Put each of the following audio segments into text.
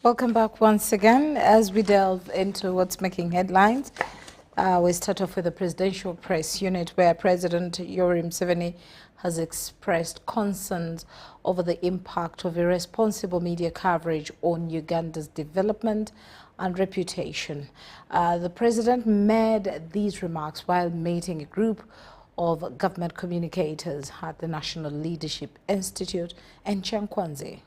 Welcome back once again. As we delve into what's making headlines, we start off with the Presidential Press Unit, where President Yoweri Museveni has expressed concerns over the impact of irresponsible media coverage on Uganda's development and reputation. The president made these remarks while meeting a group of government communicators at the National Leadership Institute in Chankwanzi.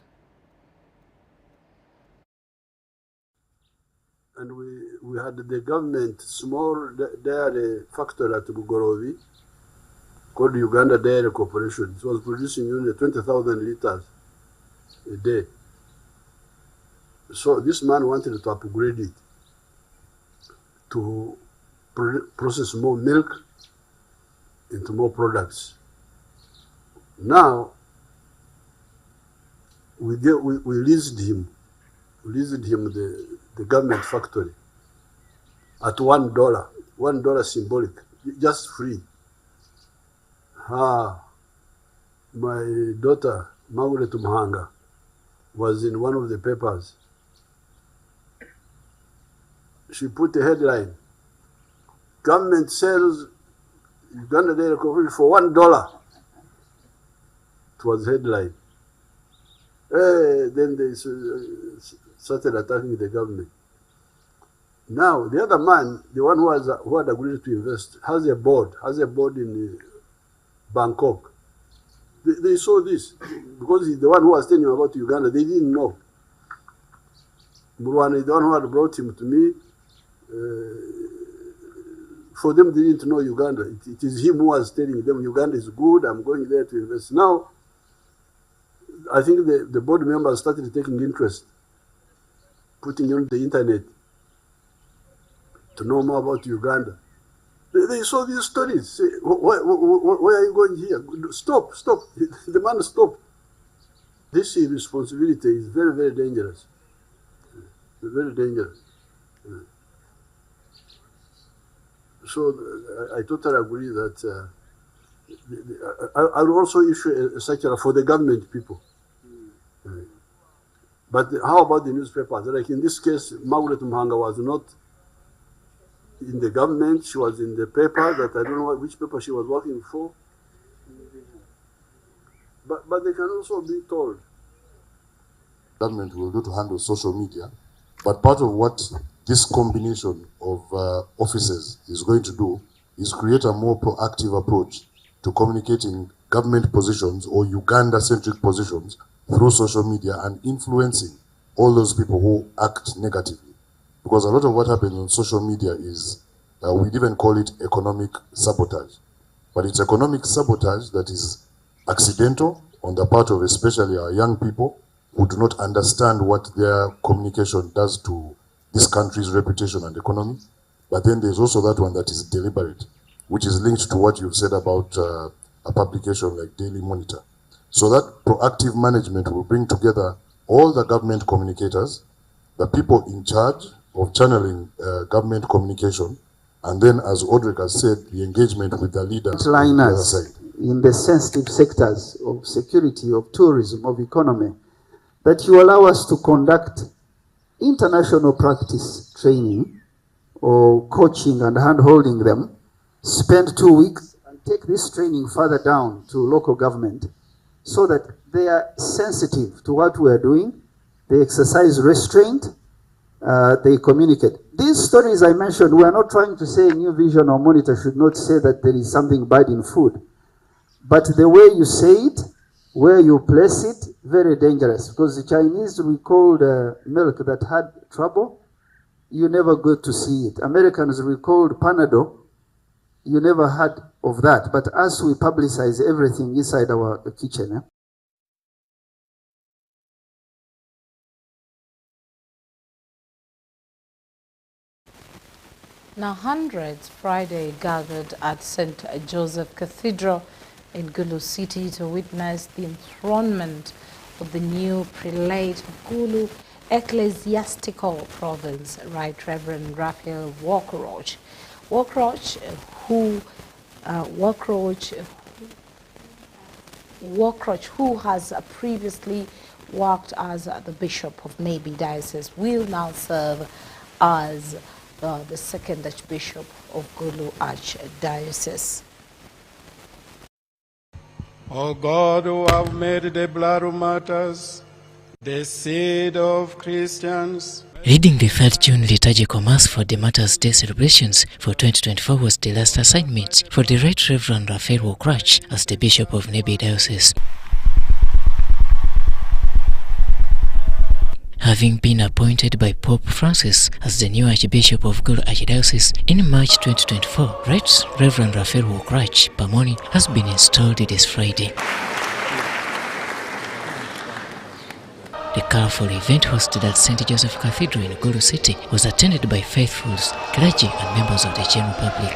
And we had the government small dairy factory at Bugorovi called Uganda Dairy Corporation. It was producing only 20,000 liters a day. So this man wanted to upgrade it to process more milk into more products. Now, we leased him the government factory at $1 symbolic, just free. My daughter, Margaret Muhanga, was in one of the papers. She put a headline, government sells Uganda Dairy Corporation for $1. It was headline. Then they started attacking the government. Now, the other man, the one who had agreed to invest, has a board in Bangkok. They saw this, because he's the one who was telling you about Uganda. They didn't know. Murwani, the one who had brought him to me, for them, they didn't know Uganda. It is him who was telling them, Uganda is good, I'm going there to invest. Now, I think the board members started taking interest, putting on the internet to know more about Uganda. They saw these stories. Say, where are you going here? Stop. The man stopped. This irresponsibility is very, very dangerous. Very dangerous. So I totally agree that I will also issue a circular for the government people. But how about the newspapers? Like in this case, Margaret Muhanga was not in the government. She was in the paper that I don't know which paper she was working for. But they can also be told. Government will do to handle social media. But part of what this combination of offices is going to do is create a more proactive approach to communicating government positions or Uganda-centric positions through social media and influencing all those people who act negatively. Because a lot of what happens on social media is, we'd even call it economic sabotage. But it's economic sabotage that is accidental on the part of especially our young people who do not understand what their communication does to this country's reputation and economy. But then there's also that one that is deliberate, which is linked to what you've said about a publication like Daily Monitor. So that proactive management will bring together all the government communicators, the people in charge of channeling government communication, and then, as Audrey has said, the engagement with the leaders on the other side. In the sensitive sectors of security, of tourism, of economy, that you allow us to conduct international practice training or coaching and hand-holding them, spend 2 weeks and take this training further down to local government so that they are sensitive to what we are doing, they exercise restraint, they communicate. These stories I mentioned, we are not trying to say New Vision or Monitor should not say that there is something bad in food. But the way you say it, where you place it, very dangerous. Because the Chinese recalled milk that had trouble, you never go to see it. Americans recalled Panadol, you never heard of that. But as we publicize everything inside our kitchen, Now, hundreds Friday gathered at St. Joseph Cathedral in Gulu City to witness the enthronement of the new prelate of Gulu Ecclesiastical Province, Right Reverend Raphael Walkeroch. Walkeroch, who has previously worked as the Bishop of Nebi Diocese, will now serve as the second Archbishop of Gulu Archdiocese. O God, who have made the blood of martyrs the seed of Christians. Leading the 3rd June liturgical Mass for the Martyrs' Day celebrations for 2024 was the last assignment for the Right Reverend Raphael Wokrach as the Bishop of Nebi Diocese. Having been appointed by Pope Francis as the new Archbishop of Gulu Archdiocese in March 2024, Right Reverend Raphael Wokrach Pamoni has been installed this Friday. The colorful event hosted at St. Joseph Cathedral in Gulu City was attended by faithfuls, clergy and members of the general public.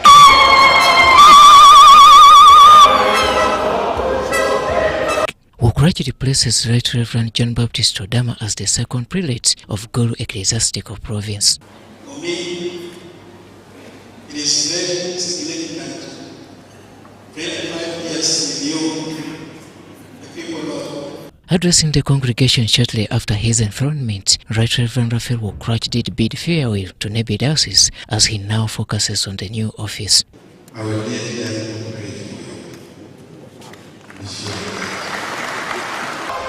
Wokrach replaces Right Reverend John Baptist Odama as the second prelate of Gulu Ecclesiastical Province. For me, it is very significant. 25 years with you, the people of. Addressing the congregation shortly after his enthronement, Right Reverend Raphael Wokrach did bid farewell to Nebi Diocese as he now focuses on the new office. I will dearly pray for you.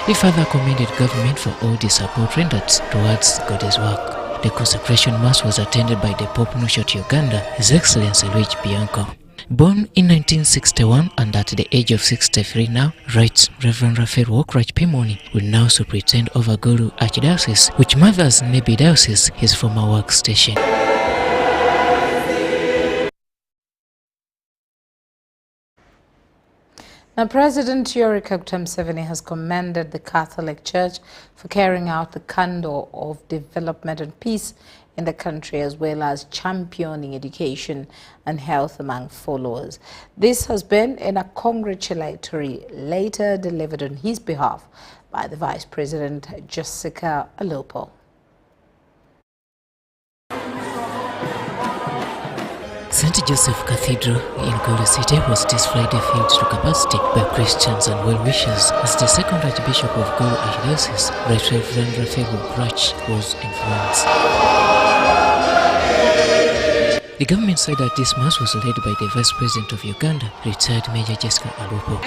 He further commended government for all the support rendered towards God's work. The consecration mass was attended by the Pope Nuncio Uganda, His Excellency Luigi Bianco. Born in 1961 and at the age of 63 now, Right Reverend Raphael Wokrach Pimoni will now superintend over Gulu Archdiocese, which mothers Nebi Diocese, his former workstation. Now, President Yoweri Museveni has commended the Catholic Church for carrying out the candor of development and peace in the country, as well as championing education and health among followers. This has been in a congratulatory letter delivered on his behalf by the Vice President Jessica Alopo. St. Joseph Cathedral in Gulu City was this Friday filled to capacity by Christians and well-wishers as the second Archbishop of Gulu Archdiocese, Right Reverend Raphael Wokrach, was influenced. The government said that this mass was led by the Vice President of Uganda, retired Major Jessica Alopo.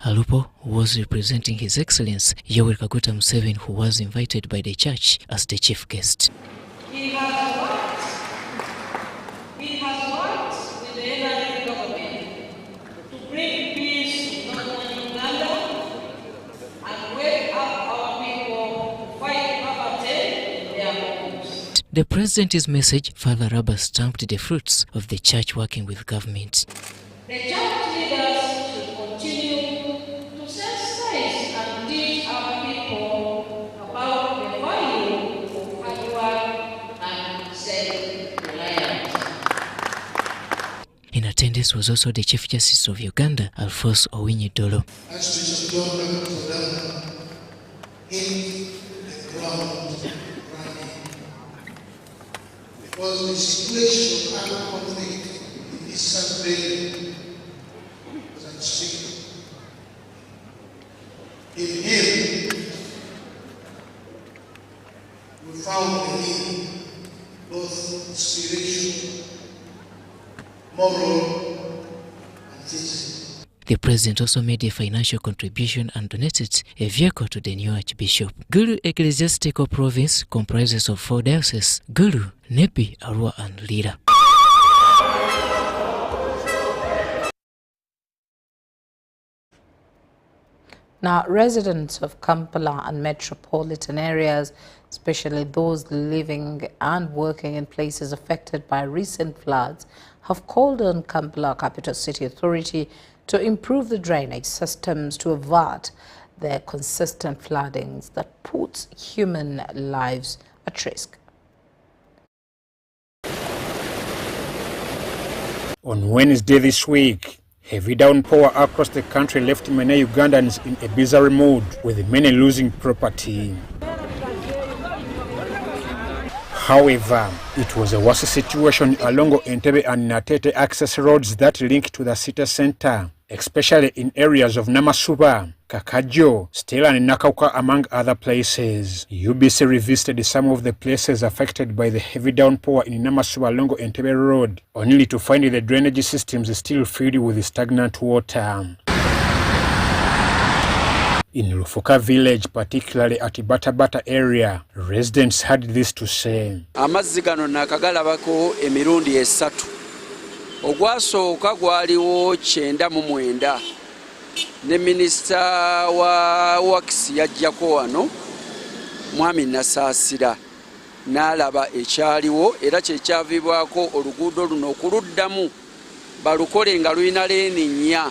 Alupo was representing His Excellency Yoweri Museveni, who was invited by the church as the chief guest. He has worked with the NRA government to bring peace to northern Uganda and wake up our people to fight poverty in their homes. The President's message further rubber-stamped the fruits of the church working with government. The church leaders should continue to sensitize and teach our people about the value of hard work and self-reliance. In attendance was also the Chief Justice of Uganda, Alphonse Owiny-Dollo. Archbishop Dr. Kodama hit the ground running because the situation of armed conflict in Eastern Ukraine was unspeakable. In him, we found the need, both spiritual, moral, and physical. The President also made a financial contribution and donated a vehicle to the new Archbishop. Gulu Ecclesiastical Province comprises of 4 dioceses: Gulu, Nebi, Arua, and Lira. Now, residents of Kampala and metropolitan areas, especially those living and working in places affected by recent floods, have called on Kampala Capital City Authority to improve the drainage systems to avert the consistent floodings that puts human lives at risk. On Wednesday this week, Heavy downpour across the country left many Ugandans in a bizarre mood, with many losing property. However, it was a worse situation along Entebbe and Natete access roads that link to the city center, especially in areas of Namasuba, Kakajo, Stella and Nakauka, among other places. UBC revisited some of the places affected by the heavy downpour in Namasuba along Entebbe Road, only to find the drainage systems still filled with stagnant water. In Rufuka village, particularly at Batabata area, residents had this to say. Amazzi gano nakagalabako emirundi esatu. Ogwasooka gwaliwo 99 ne minisita wa Works yajjako wano Mwami Nasaasira n'alaba ekyaliwo era kyekyaviibwako oluguudo luno okuluddamu balukole nga lulina leeni nnya.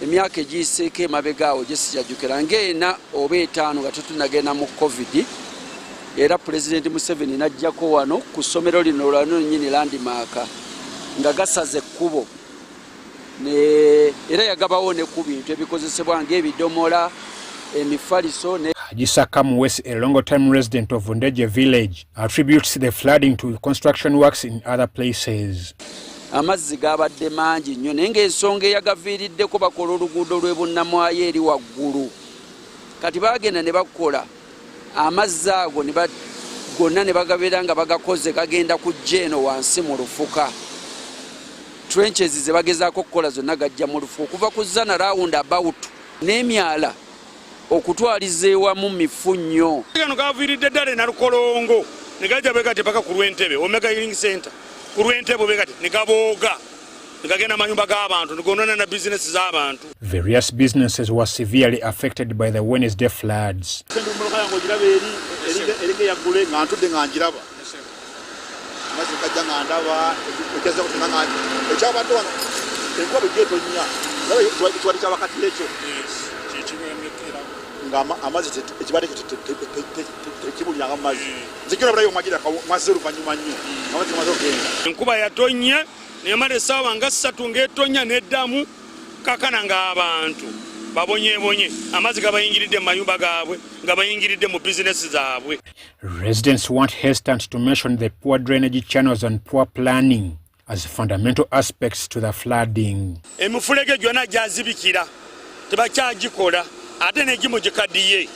Emyaka egiseeko emabegaawo gye sijajjukira ng'ena oba 5 nga tutunagenda mu COVID, era Pulezidenti Museveni n'ajjako wano ku ssomero lino lwano nnyini Landmark nga gasaze ekkubo era yagabawo ne ku bintu ebikozesebwa ng'ebidomola, emifaliso ne Hajisaka Mwesi, a long-time resident of Vondeje village, attributes the flooding to construction works in other places. Amazzi gabadde mangi nnyo naye ng'ensonga eyagaviiriddeko bakola oluguudo lw'ebunnamwayo eri waggulu. Kati bagenda ne bakola amazzi ago gonna ne bagabeera nga bagakoze gagenda kujja eno wansi mu lufuka. Trenches ze bagezaako okukola zonna gajja mu lufuka okuva ku Zana round about n'emyala okutwaliza ewamu mifu nnyo. Gano gaviiridde ddala na Lukolongo ne gajja begate paka ku Lwentebe Omega Healing Center. Various businesses were severely affected by the Wednesday floods. Enkuba yatonnya nemala essaawa nga 3 ng'etonnya n'eddamu kakana ng'abantu babonyebonye amazzi gabayingiridde mu mayumba gaabwe nga bayingiridde mu bizinesi zaabwe. Residents want hesitant to mention the poor drainage channels and poor planning as fundamental aspects to the flooding. Emifulege gyonna gyazibikira tebakyagikola ate n'egimu gikaddiye.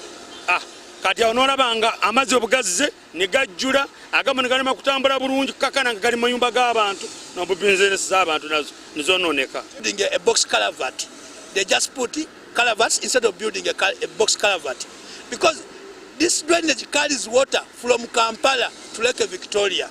Kati onoolabanga amazzi obugazze ne gajjula agamu ne galema kutambula bulungi kakana nga gali mu mayumba g'abantu n'obubizinesi z'abantu nazo nizonooneka. Building a box culvert, they just put culverts instead of building a box culvert because this drainage carries water from Kampala to Lake Victoria,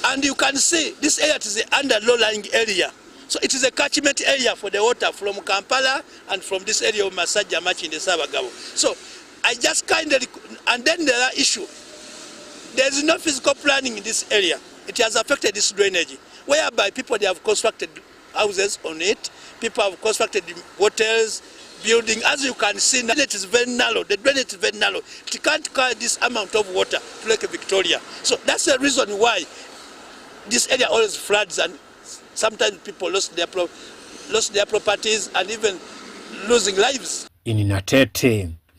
and you can see this area is the under low-lying area. So it is a catchment area for the water from Kampala and from this area of Masajja Machi in the Sabagabo. So I just and then there are issue. There is no physical planning in this area. It has affected this drainage, whereby people they have constructed houses on it. People have constructed hotels, building. As you can see, now it is very narrow. The drainage is very narrow. It can't carry this amount of water to Lake Victoria. So that's the reason why this area always floods, and sometimes people lost their properties and even losing lives. In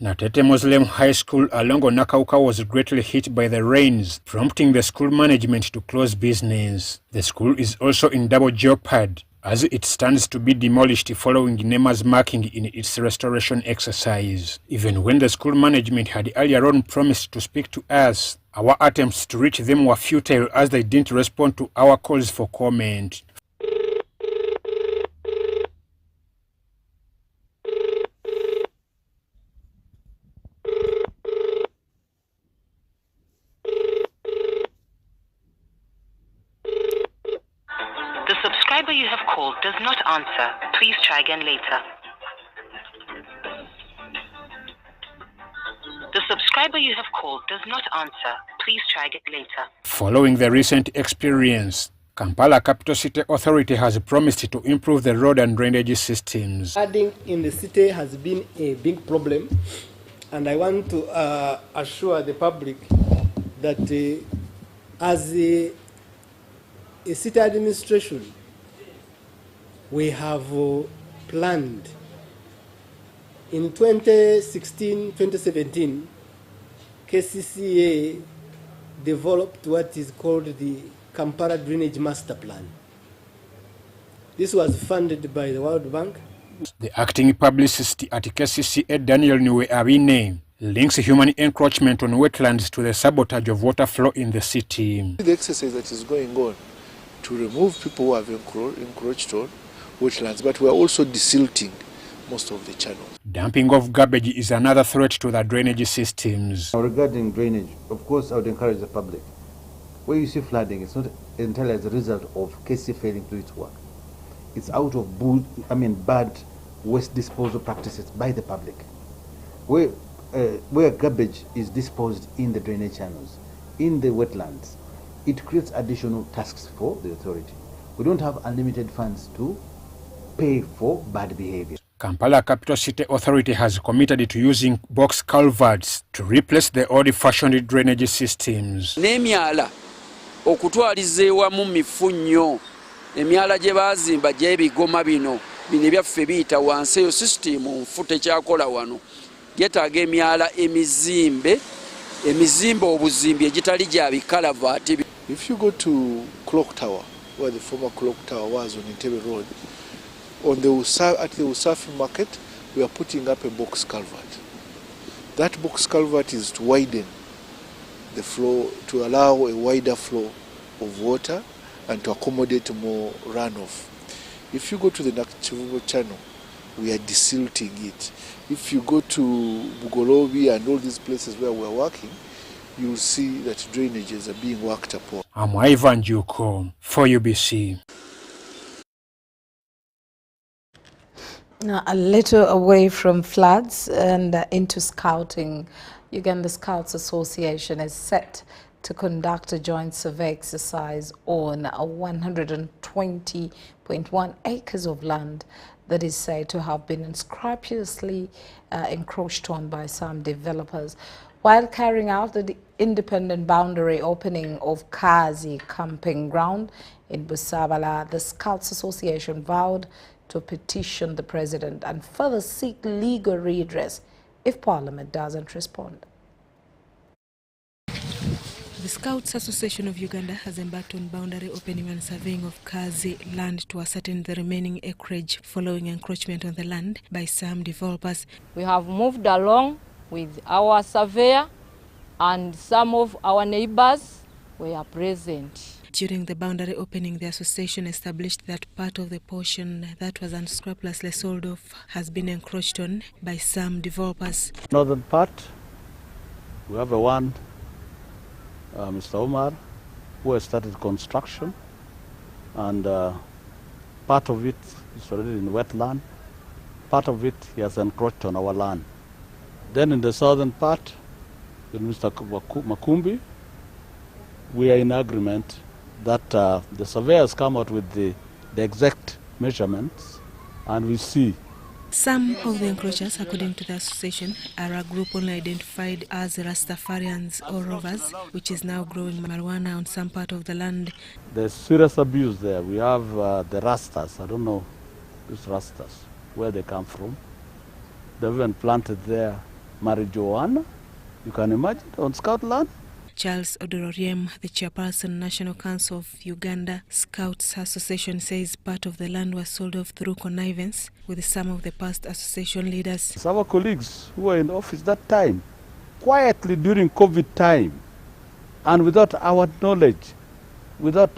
Natete Muslim High School along Nakauka was greatly hit by the rains, prompting the school management to close business. The school is also in double jeopardy as it stands to be demolished following NEMA's marking in its restoration exercise. Even when the school management had earlier on promised to speak to us, our attempts to reach them were futile as they didn't respond to our calls for comment. The subscriber you have called does not answer. Please try again later. The subscriber you have called does not answer. Please try again later. Following the recent experience, Kampala Capital City Authority has promised to improve the road and drainage systems. Flooding in the city has been a big problem, and I want to assure the public that as a city administration, we have planned in 2016-2017, KCCA developed what is called the Kampala Drainage Master Plan. This was funded by the World Bank. The acting publicist at KCCA, Daniel Niwe-Abine, links human encroachment on wetlands to the sabotage of water flow in the city. The exercise that is going on to remove people who have encroached on wetlands, but we are also desilting most of the channels. Dumping of garbage is another threat to the drainage systems. Regarding drainage, of course, I would encourage the public. Where you see flooding, it's not entirely as a result of KC failing to do its work. It's out of bad waste disposal practices by the public. Where garbage is disposed in the drainage channels, in the wetlands, it creates additional tasks for the authority. We don't have unlimited funds to pay for bad behavior. Kampala Capital City Authority has committed to using box culverts to replace the old-fashioned drainage systems. N'emyala okutwaliza ewamu mifunyo, emyala gye baazimba gy'ebigoma bino byaffe biyita wansi eyo system nfu tekyakola wano. Getaaga emyala emizimbe obuzimbi egitali gya bikalavati. If you go to Clock Tower, where the former Clock Tower was on Entebbe Road, at the Usafi market, we are putting up a box culvert. That box culvert is to widen the flow, to allow a wider flow of water and to accommodate more runoff. If you go to the Nakchivubo channel, we are desilting it. If you go to Bugolobi and all these places where we are working, you will see that drainages are being worked upon. I'm Ivan Juko for UBC. Now, a little away from floods and into scouting, Uganda Scouts Association is set to conduct a joint survey exercise on 120.1 acres of land that is said to have been unscrupulously encroached on by some developers. While carrying out the independent boundary opening of Kazi camping ground in Busabala, the Scouts Association vowed to petition the president and further seek legal redress if Parliament doesn't respond. The Scouts Association of Uganda has embarked on boundary opening and surveying of Kazi land to ascertain the remaining acreage following encroachment on the land by some developers. We have moved along with our surveyor and some of our neighbors were present. During the boundary opening, the association established that part of the portion that was unscrupulously sold off has been encroached on by some developers. Northern part, we have one, Mr. Omar, who has started construction, and part of it is already in wetland, part of it he has encroached on our land. Then in the southern part, with Mr. Makumbi, we are in agreement that the surveyors come out with the exact measurements, and we see. Some of the encroachers, according to the association, are a group only identified as Rastafarians or Rovers, which is now growing marijuana on some part of the land. There's serious abuse there. We have the Rastas. I don't know these Rastas, where they come from. They've even planted there marijuana. You can imagine, on Scout land. Charles Odororiem, the chairperson, National Council of Uganda Scouts Association, says part of the land was sold off through connivance with some of the past association leaders. It's our colleagues who were in office that time, quietly during COVID time, and without our knowledge, without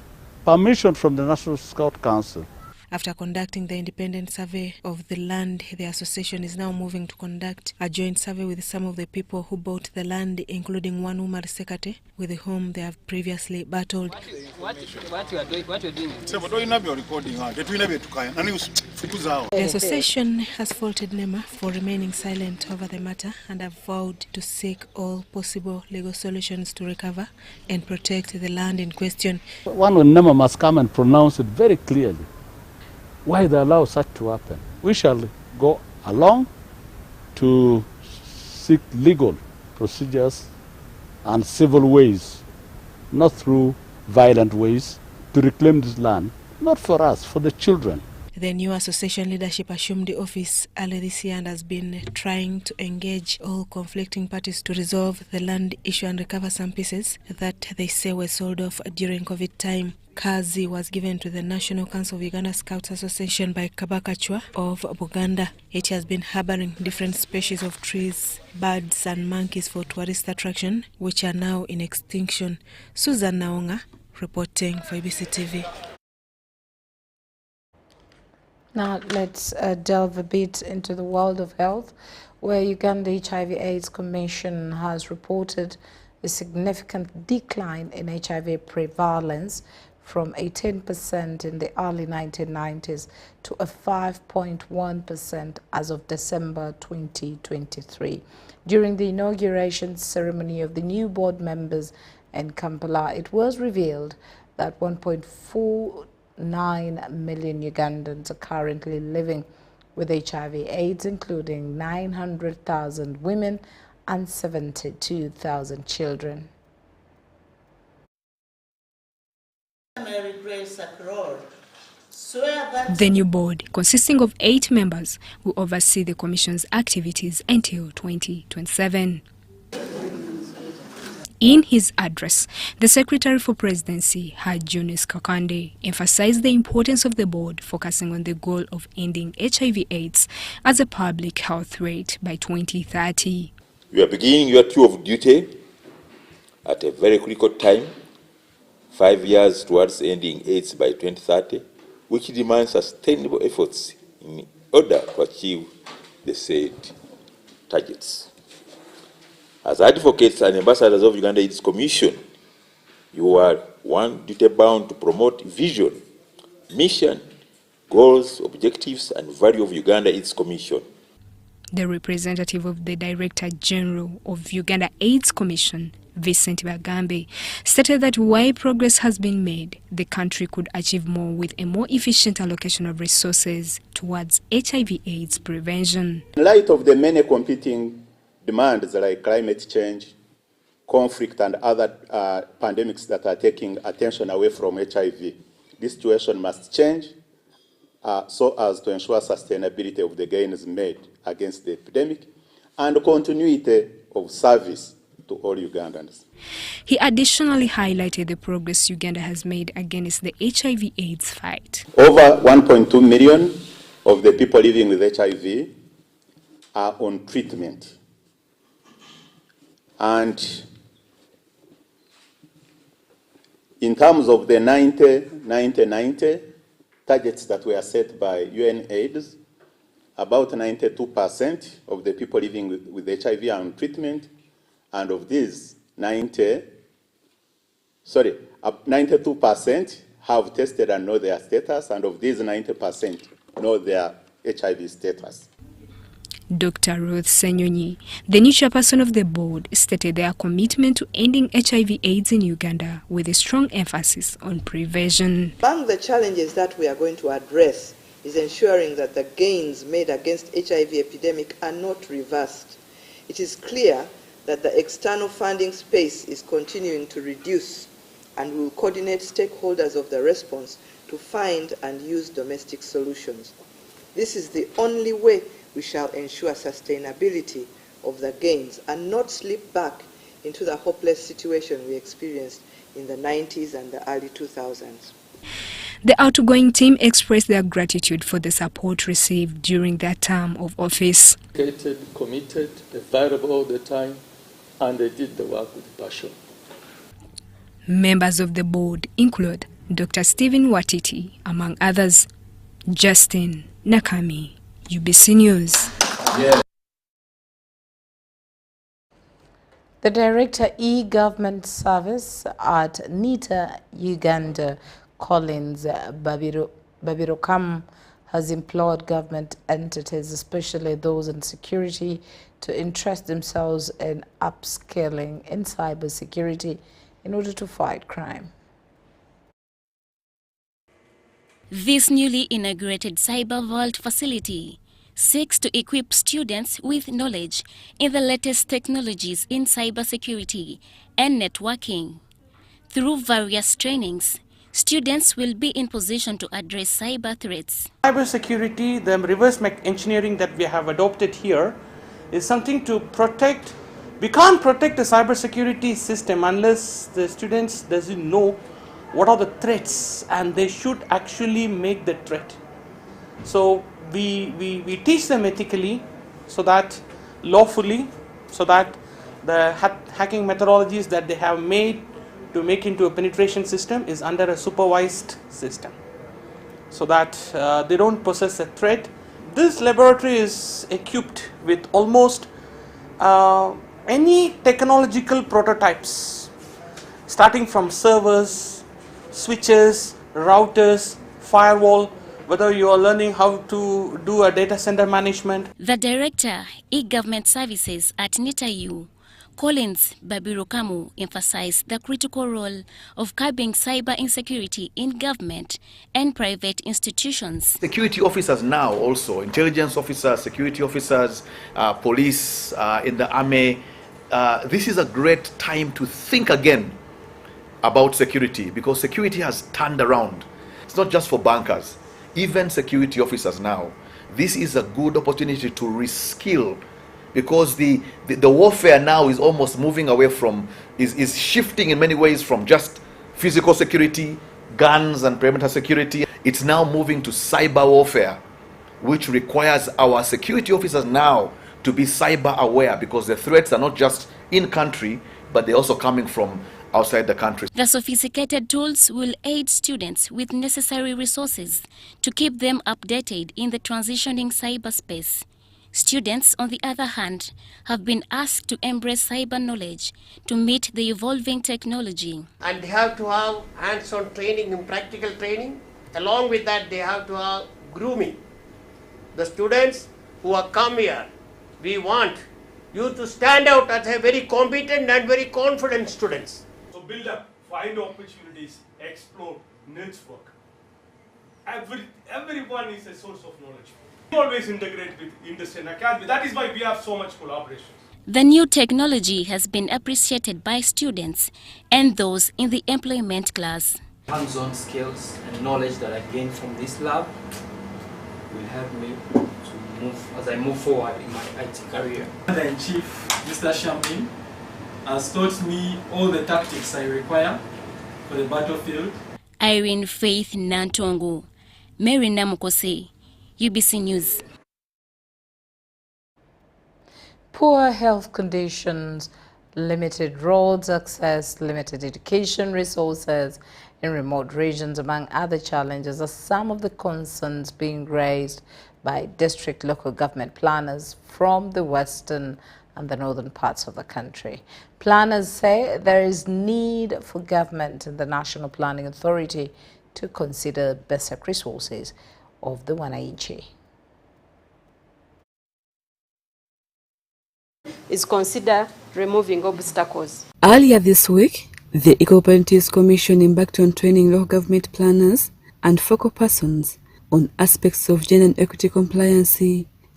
permission from the National Scout Council. After conducting the independent survey of the land, the association is now moving to conduct a joint survey with some of the people who bought the land, including one Umar Sekate, with whom they have previously battled. What you are doing? The association has faulted NEMA for remaining silent over the matter and have vowed to seek all possible legal solutions to recover and protect the land in question. One of NEMA must come and pronounce it very clearly. Why they allow such to happen? We shall go along to seek legal procedures and civil ways, not through violent ways, to reclaim this land, not for us, for the children. The new association leadership assumed the office early this year and has been trying to engage all conflicting parties to resolve the land issue and recover some pieces that they say were sold off during COVID time. Kazi was given to the National Council of Uganda Scouts Association by Kabakachwa of Buganda. It has been harboring different species of trees, birds and monkeys for tourist attraction, which are now in extinction. Susan Naonga reporting for ABC TV. Now let's delve a bit into the world of health, where Uganda HIV/AIDS Commission has reported a significant decline in HIV prevalence from 18% in the early 1990s to a 5.1% as of December 2023. During the inauguration ceremony of the new board members in Kampala, it was revealed that 1.49 million Ugandans are currently living with HIV/AIDS, including 900,000 women and 72,000 children. The new board, consisting of 8 members, will oversee the Commission's activities until 2027. In his address, the Secretary for Presidency, Hajunis Kakande, emphasized the importance of the board focusing on the goal of ending HIV/AIDS as a public health threat by 2030. You are beginning your tour of duty at a very critical time, 5 years towards ending AIDS by 2030, which demands sustainable efforts in order to achieve the said targets. As advocates and ambassadors of Uganda AIDS Commission, you are duty-bound to promote vision, mission, goals, objectives, and value of Uganda AIDS Commission. The representative of the Director General of Uganda AIDS Commission, Vincent Bagambe, stated that while progress has been made, the country could achieve more with a more efficient allocation of resources towards HIV/AIDS prevention. In light of the many competing demands like climate change, conflict, and other pandemics that are taking attention away from HIV, this situation must change so as to ensure sustainability of the gains made against the epidemic and continuity of service to all Ugandans. He additionally highlighted the progress Uganda has made against the HIV/AIDS fight. Over 1.2 million of the people living with HIV are on treatment. And in terms of the 90-90-90 targets that were set by UNAIDS, about 92% of the people living with HIV are on treatment, and of these 92% have tested and know their status, and of these 90% know their HIV status. Dr. Ruth Senyonyi, the new chairperson of the board, stated their commitment to ending HIV/AIDS in Uganda with a strong emphasis on prevention. Among the challenges that we are going to address is ensuring that the gains made against HIV epidemic are not reversed. It is clear that the external funding space is continuing to reduce, and we will coordinate stakeholders of the response to find and use domestic solutions. This is the only way we shall ensure sustainability of the gains and not slip back into the hopeless situation we experienced in the 90s and the early 2000s. The outgoing team expressed their gratitude for the support received during their term of office. Committed, available all the time, and they did the work with passion. Members of the board include Dr. Stephen Watiti, among others. Justin Nakami, UBC News. Yeah. The Director E-Government Service at NITA Uganda, Collins Babirokam, has implored government entities, especially those in security, to interest themselves in upscaling in cybersecurity in order to fight crime. This newly inaugurated Cyber Vault facility seeks to equip students with knowledge in the latest technologies in cybersecurity and networking. Through various trainings, students will be in position to address cyber threats. Cybersecurity, the reverse engineering that we have adopted here, is something to protect. We can't protect the cybersecurity system unless the students doesn't know what are the threats, and they should actually make the threat. So we teach them ethically, so that lawfully, so that the hacking methodologies that they have made to make into a penetration system is under a supervised system, so that they don't possess a threat. This laboratory is equipped with almost any technological prototypes, starting from servers, switches, routers, firewall, whether you are learning how to do a data center management. The Director, E-Government Services at NITAU, Collins Babirukamu, emphasized the critical role of curbing cyber insecurity in government and private institutions. Security officers now also, intelligence officers, security officers, police, in the army, this is a great time to think again about security, because security has turned around. It's not just for bankers, even security officers now. This is a good opportunity to reskill, because the warfare now is almost moving away from, is shifting in many ways from just physical security, guns and perimeter security. It's now moving to cyber warfare, which requires our security officers now to be cyber aware, because the threats are not just in country, but they're also coming from outside the country. The sophisticated tools will aid students with necessary resources to keep them updated in the transitioning cyberspace. Students, on the other hand, have been asked to embrace cyber knowledge to meet the evolving technology. And they have to have hands-on training and practical training. Along with that, they have to have grooming. The students who have come here, we want you to stand out as a very competent and very confident students. So build up, find opportunities, explore, network. Everyone is a source of knowledge. We always integrate with industry and academy. That is why we have so much collaboration. The new technology has been appreciated by students and those in the employment class. Hands-on skills and knowledge that I gained from this lab will help me to move as I move forward in my IT career. Commander-in-Chief, Mr. Shamin, has taught me all the tactics I require for the battlefield. Irene Faith Nantongo, Mary Namukose, UBC News. Poor health conditions, limited roads access, limited education resources in remote regions, among other challenges, are some of the concerns being raised by district local government planners from the western and the northern parts of the country. Planners say there is need for government and the National Planning Authority to consider basic resources of the wananchi. Is consider removing obstacles. Earlier this week, the Eco-Opportunities Commission embarked on training local government planners and focal persons on aspects of gender and equity compliance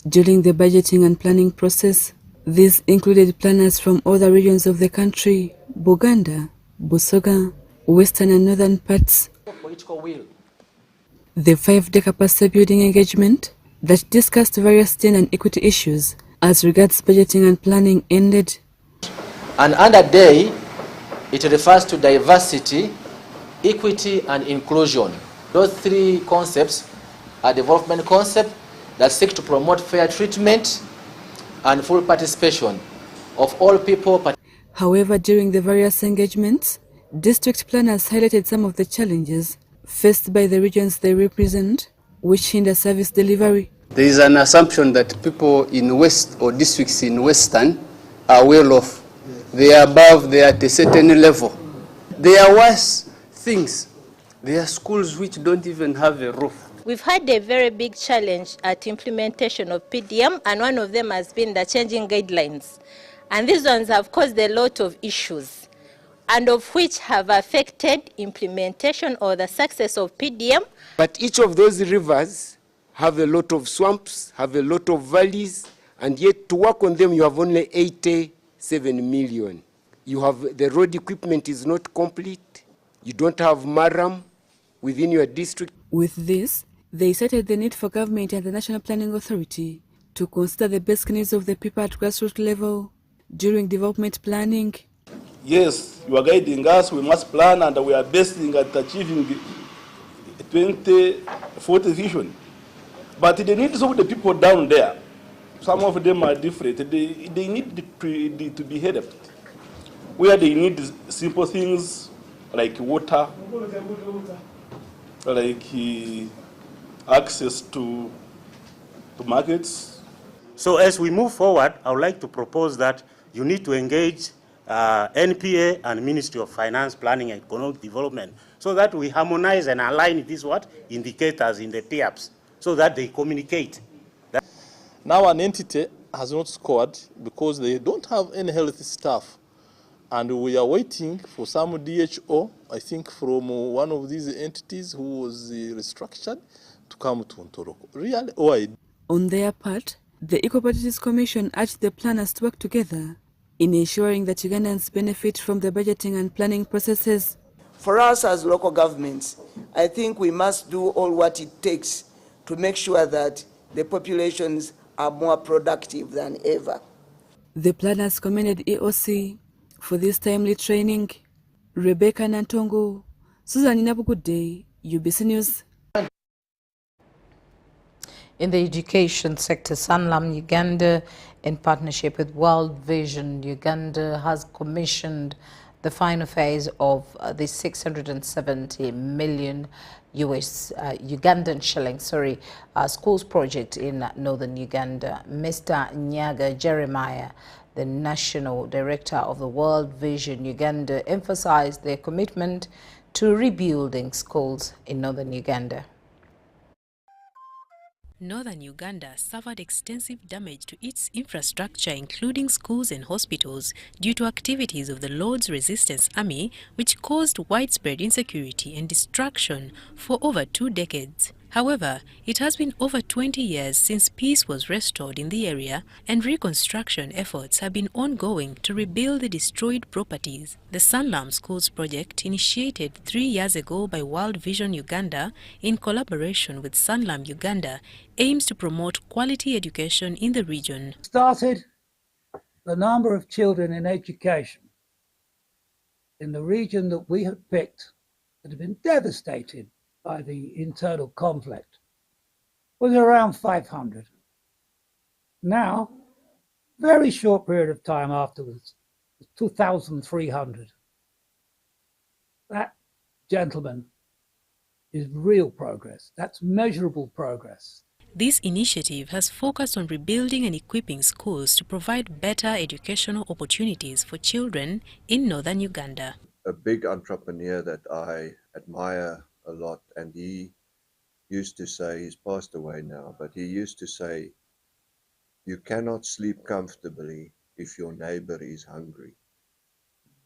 during the budgeting and planning process. These included planners from other regions of the country: Buganda, Busoga, western and northern parts. The 5-day capacity building engagement that discussed various gender and equity issues as regards budgeting and planning ended. And under DAY, it refers to diversity, equity and inclusion. Those three concepts are development concepts that seek to promote fair treatment and full participation of all people. However, during the various engagements, district planners highlighted some of the challenges faced by the regions they represent, which hinder service delivery. There is an assumption that people in West or districts in Western are well off. They are above, they are at a certain level. There are worse things. There are schools which don't even have a roof. We've had a very big challenge at implementation of PDM, and one of them has been the changing guidelines. And these ones have caused a lot of issues, and of which have affected implementation or the success of PDM. But each of those rivers have a lot of swamps, have a lot of valleys, and yet to work on them you have only 87 million. You have, the road equipment is not complete. You don't have maram. within your district. With this, they cited the need for government and the National Planning Authority to consider the basic needs of the people at grassroots level during development planning. Yes, you are guiding us, we must plan, and we are basing at achieving the 2040 vision. But the needs of the people down there, some of them are different. They need to be helped. Where they need simple things like water, like access to markets. So as we move forward, I would like to propose that you need to engage NPA and Ministry of Finance, Planning and Economic Development so that we harmonize and align these indicators in the PIAPs so that they communicate. Now an entity has not scored because they don't have any health staff. And we are waiting for some DHO, I think from one of these entities who was restructured, to come to Ntoroko. Really? Why? On their part, the Eco-Opportunities Commission urged the planners to work together in ensuring that Ugandans benefit from the budgeting and planning processes. For us as local governments, I think we must do all what it takes to make sure that the populations are more productive than ever. The planners commended EOC for this timely training. Rebecca Nantongo, Susan Inabugude, UBC News. In the education sector, Sanlam Uganda, in partnership with World Vision Uganda, has commissioned the final phase of the 670 million Ugandan shillings, schools project in northern Uganda. Mr. Nyaga Jeremiah, the National Director of the World Vision Uganda, emphasized their commitment to rebuilding schools in northern Uganda. Northern Uganda suffered extensive damage to its infrastructure, including schools and hospitals, due to activities of the Lord's Resistance Army, which caused widespread insecurity and destruction for over 2 decades. However, it has been over 20 years since peace was restored in the area, and reconstruction efforts have been ongoing to rebuild the destroyed properties. The Sanlam Schools project, initiated 3 years ago by World Vision Uganda in collaboration with Sanlam Uganda, aims to promote quality education in the region. Started the number of children in education in the region that we had picked that had been devastated by the internal conflict was around 500. Now, very short period of time afterwards, 2,300. That, gentlemen, is real progress. That's measurable progress. This initiative has focused on rebuilding and equipping schools to provide better educational opportunities for children in northern Uganda. A big entrepreneur that I admire a lot, and he used to say, he's passed away now, but he used to say, you cannot sleep comfortably if your neighbor is hungry.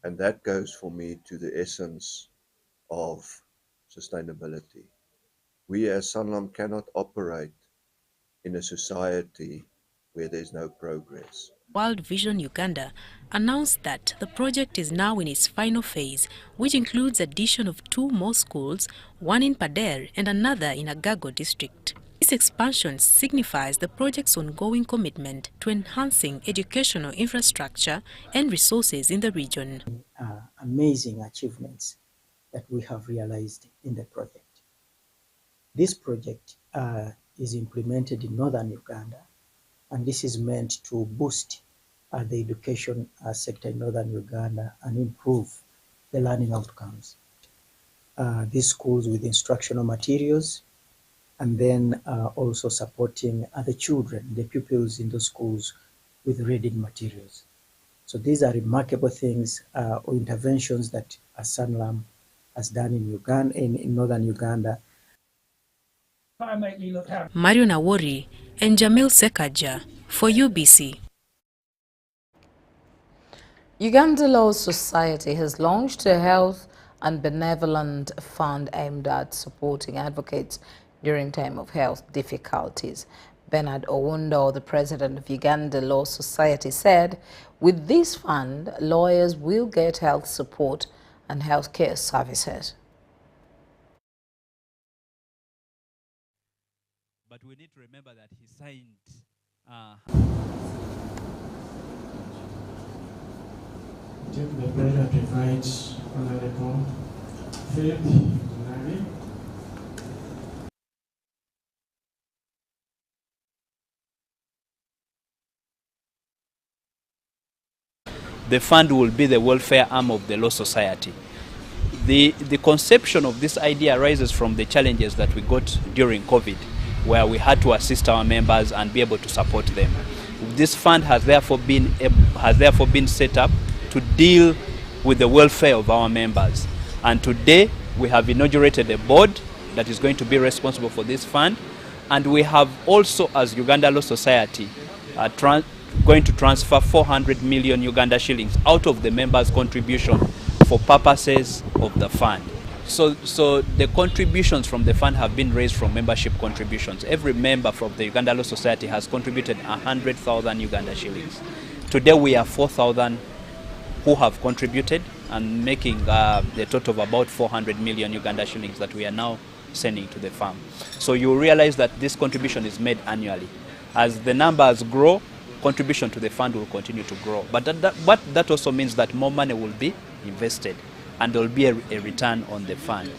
And that goes for me to the essence of sustainability. We as Sanlam cannot operate in a society where there's no progress. World Vision Uganda announced that the project is now in its final phase, which includes addition of 2 more schools, one in Pader and another in Agago district. This expansion signifies the project's ongoing commitment to enhancing educational infrastructure and resources in the region. Amazing achievements that we have realized in the project. This project is implemented in northern Uganda, and this is meant to boost the education sector in northern Uganda and improve the learning outcomes. These schools with instructional materials, and then also supporting the children, the pupils in those schools with reading materials. So these are remarkable things or interventions that Sanlam has done in Uganda, in northern Uganda. Mario Nawori and Jamil Sekaja for UBC. Uganda Law Society has launched a health and benevolent fund aimed at supporting advocates during time of health difficulties. Bernard Owundo, the president of Uganda Law Society, said with this fund, lawyers will get health support and healthcare services. we need to remember that he signed Take the pleasure to invite Honorable Philip Nari. The fund will be the welfare arm of the Law Society. The conception of this idea arises from the challenges that we got during COVID, where we had to assist our members and be able to support them. This fund has therefore been set up to deal with the welfare of our members. And today we have inaugurated a board that is going to be responsible for this fund, and we have also, as Uganda Law Society, going to transfer 400 million Uganda shillings out of the members' contribution for purposes of the fund. So the contributions from the fund have been raised from membership contributions. Every member from the Uganda Law Society has contributed 100,000 Uganda shillings. Today we have 4,000 who have contributed, and making the total of about 400 million Uganda shillings that we are now sending to the farm. So you realize that this contribution is made annually. As the numbers grow, contribution to the fund will continue to grow. But that also means that more money will be invested, and there will be a return on the fund.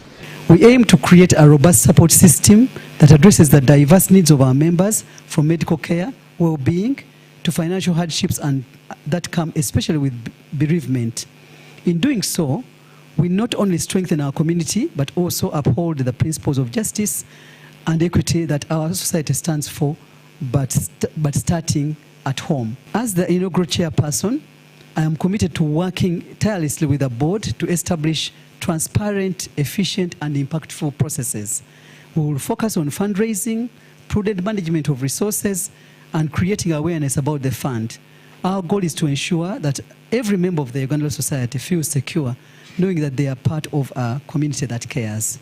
We aim to create a robust support system that addresses the diverse needs of our members, from medical care, well-being, to financial hardships and that come especially with bereavement. In doing so, we not only strengthen our community, but also uphold the principles of justice and equity that our society stands for, but starting at home. As the inaugural chairperson, I am committed to working tirelessly with the board to establish transparent, efficient, and impactful processes. We will focus on fundraising, prudent management of resources, and creating awareness about the fund. Our goal is to ensure that every member of the Uganda Law Society feels secure, knowing that they are part of a community that cares.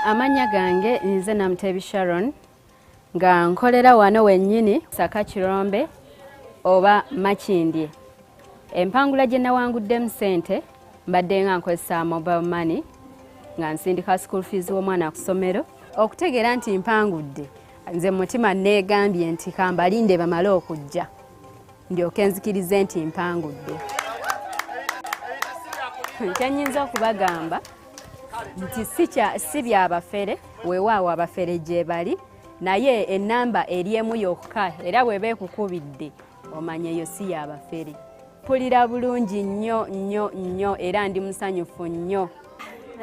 Amanya gange nze Namtebi Sharon nga nkolera wano wennyini Saka Kirombe oba Makindye. Empangula gye nawanguddemu ssente mbadde nga nkozesa mobile money nga nsindika school fees w'omwana ku ssomero. Okutegeera nti mpangudde, nze mutima neegambye nti kambalinde bamale okujja ndyoke nzikirize nti mpangudde. Kyennyinza okubagamba nti si byabafere, weewaawo abafere gye bali, naye ennamba eri emu yokka, era bw'eba ekukubidde omanya eyo si yabafere. Mpulira bulungi nnyo nnyo nnyo era ndi musanyufu nnyo.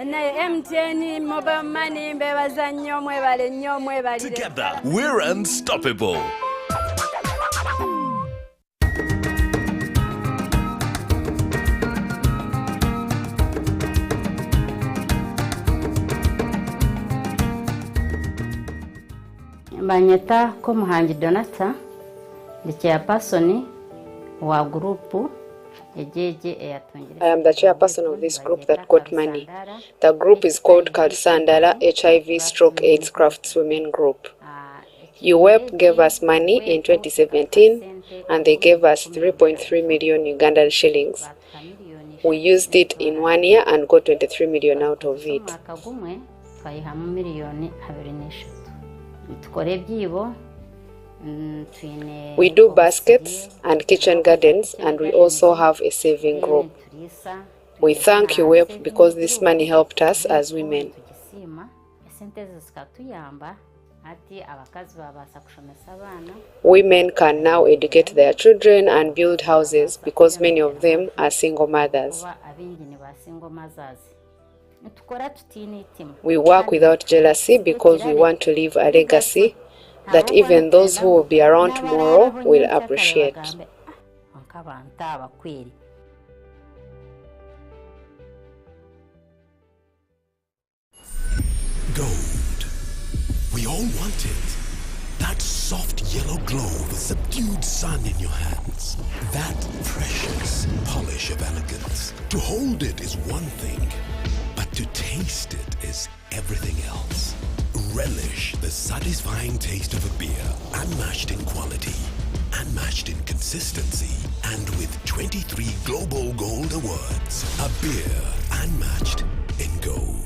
Naye MTN mobile money mbebaza nnyo, mwebale nnyo, mwebalire. Together we're unstoppable. Banyeta ko Muhangi Donata, the chairperson wa group ejeje. I am the chairperson of this group that got money. The group is called Kalsandala HIV/AIDS Craftswomen Group. UWEP gave us money in 2017 and they gave us 3.3 million Ugandan shillings. We used it in 1 year and got 23 million out of it. We do baskets and kitchen gardens, and we also have a saving group. We thank UWEP because this money helped us as women. Women can now educate their children and build houses because many of them are single mothers. We work without jealousy because we want to leave a legacy that even those who will be around tomorrow will appreciate. Gold. We all want it. That soft yellow glow of a subdued sun in your hands. That precious polish of elegance. To hold it is one thing, but to taste it is everything else. Relish the satisfying taste of a beer, unmatched in quality, unmatched in consistency, and with 23 Global Gold Awards. A beer unmatched in gold.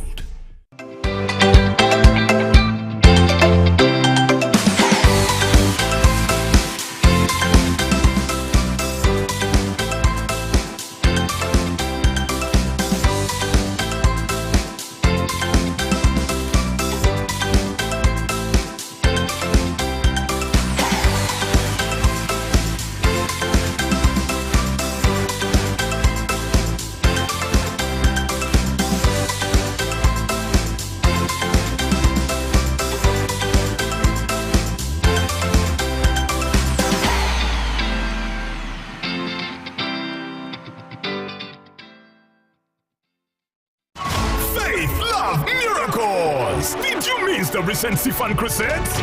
The recent Sifan Crusades?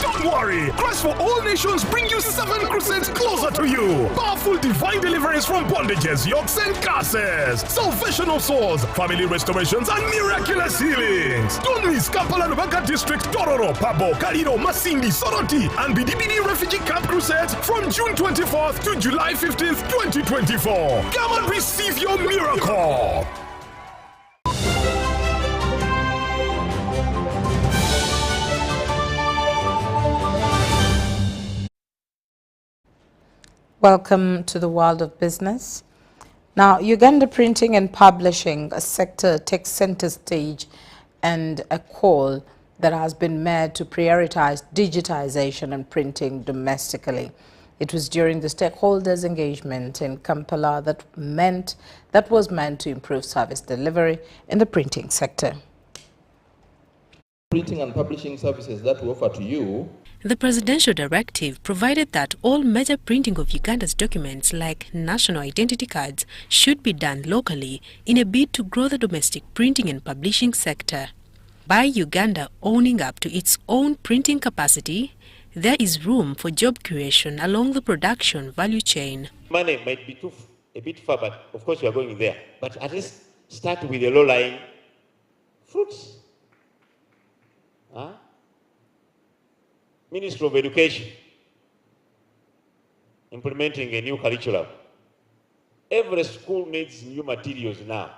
Don't worry! Christ for All Nations bring you 7 crusades closer to you. Powerful divine deliverance from bondages, yokes and curses. Salvation of souls, family restorations and miraculous healings. Don't miss Kampala Uganda District, Tororo, Pabo, Kaliro, Masindi, Soroti and Bidibidi Refugee Camp Crusades from June 24th to July 15th, 2024. Come and receive your miracle! Welcome to the world of business. Now, Uganda Printing and Publishing sector takes center stage, and a call that has been made to prioritize digitization and printing domestically. It was during the stakeholders' engagement in Kampala that was meant to improve service delivery in the printing sector. Printing and publishing services that we offer to you. The presidential directive provided that all major printing of Uganda's documents like national identity cards should be done locally in a bid to grow the domestic printing and publishing sector. By Uganda owning up to its own printing capacity, there is room for job creation along the production value chain. Money might be a bit far, but of course we are going there. But at least start with the low-lying fruits. Huh? Ministry of Education, implementing a new curriculum. Every school needs new materials now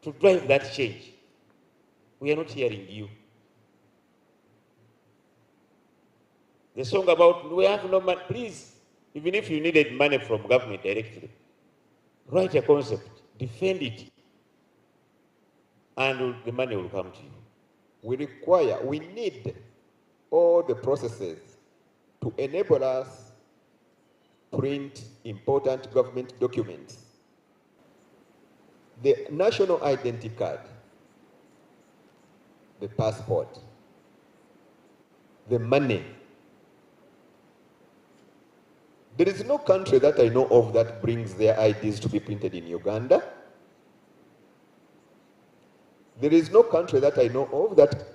to drive that change. We are not hearing you. The song about we have no money, please, even if you needed money from government directly, write a concept, defend it, and the money will come to you. We need all the processes to enable us print important government documents. The national identity card, the passport, the money. There is no country that I know of that brings their IDs to be printed in Uganda. There is no country that I know of that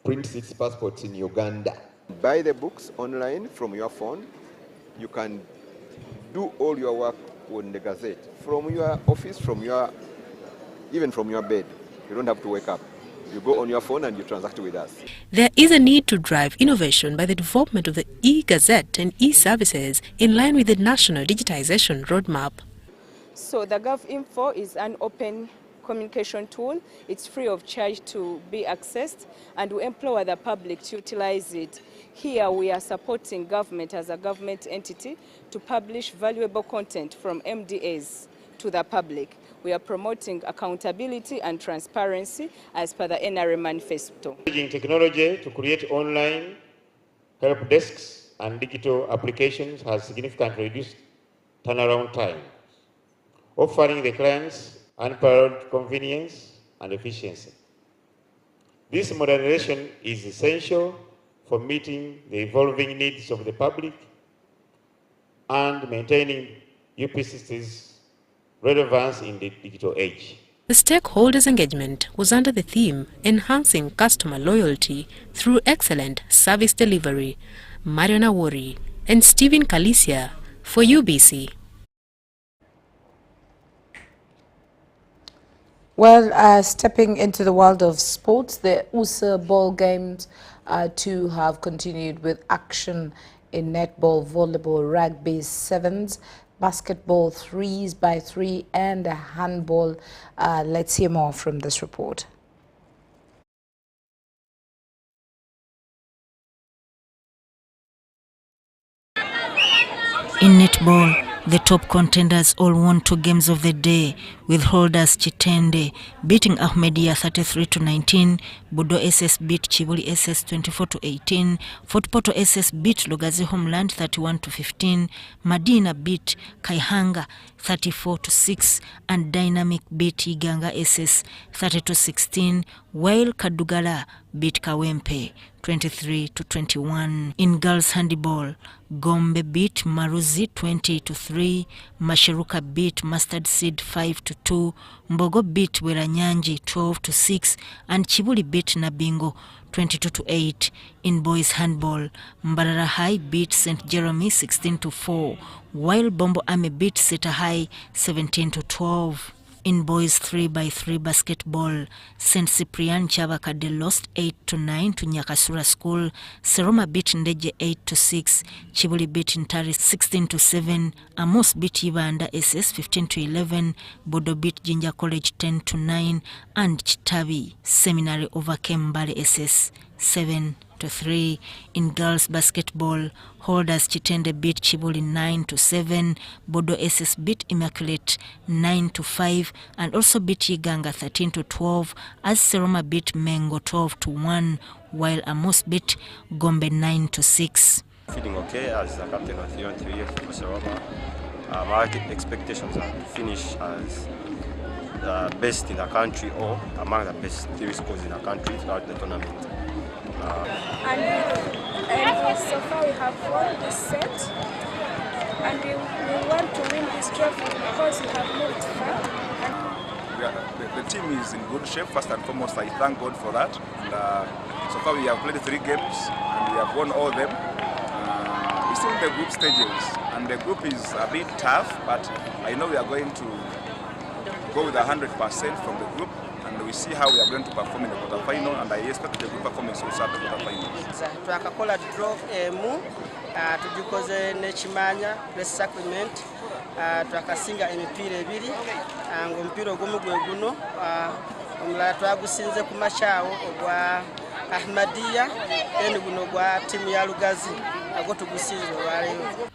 prints its passports in Uganda. Buy the books online from your phone. You can do all your work on the Gazette from your office, even from your bed. You don't have to wake up. You go on your phone and you transact with us. There is a need to drive innovation by the development of the e-Gazette and e-services in line with the National Digitization Roadmap. So the GovInfo is an open communication tool. It's free of charge to be accessed, and we empower the public to utilize it. Here we are supporting government as a government entity to publish valuable content from MDAs to the public. We are promoting accountability and transparency as per the NRA manifesto. Using technology to create online help desks and digital applications has significantly reduced turnaround time, offering the clients unparalleled convenience and efficiency. This modernization is essential for meeting the evolving needs of the public and maintaining UPCC's relevance in the digital age. The stakeholders' engagement was under the theme Enhancing Customer Loyalty Through Excellent Service Delivery. Marion Awori and Stephen Kalisia for UBC. Well, stepping into the world of sports, the USA ball games too have continued with action in netball, volleyball, rugby sevens, basketball 3x3 and handball. Let's hear more from this report. In netball, the top contenders all won 2 games of the day, with holders Chitende beating Ahmedia 33-19, Bodo SS beat Chibuli SS 24-18, Fort Portal SS beat Lugazi Homeland 31-15, Madina beat Kaihanga 34-6, and Dynamic beat Iganga SS 30-16, while Kadugala beat Kawempe 23-21. In girls handball, Gombe beat Maruzi 20-3, Masheruka beat Mustard Seed 5-2, Mbogo beat Weranyanji 12-6, and Chibuli beat Nabingo 22-8. In boys handball, Mbarara High beat St. Jeremy 16-4, while Bombo Ame beat Seta High 17-12. In boys 3x3 basketball, St. Cyprian Chavakade lost 8-9 to Nyakasura School, Seroma beat Ndeje 8-6, Chibuli beat Ntari 16-7, Amos beat Ivanda SS 15-11, Bodo beat Jinja College 10-9, and Chitabi Seminary overcame Mbale SS 7-3. In girls basketball, holders Chitende beat Chibuli 9-7, Bodo SS beat Immaculate 9-5, and also beat Iganga 13-12, as Seroma beat Mengo 12-1, while Amos beat Gombe 9-6. Feeling okay as the captain of the 3 years for Seroma. My expectations are to finish as the best in the country or among the best 3 schools in the country throughout the tournament. And so far we have won this set, and we want to win this trophy because we have moved far. The team is in good shape. First and foremost, I thank God for that. And so far we have played 3 games and we have won all of them. We're still in the group stages, and the group is a bit tough, but I know we are going to go with 100% from the group. And we see how we are going to perform in the quarterfinal, and I expect the good performance also at the quarterfinals. Twakakola draw emu tujikoze nechimanya press sacrament twakasinga emipiira 2 ngo omupiira ogumu gwe guno omulala twagusinze ku machawo ogwa Ahmadiyya eni guno gwa timu ya Lugazi ago tugusinze olwaleero.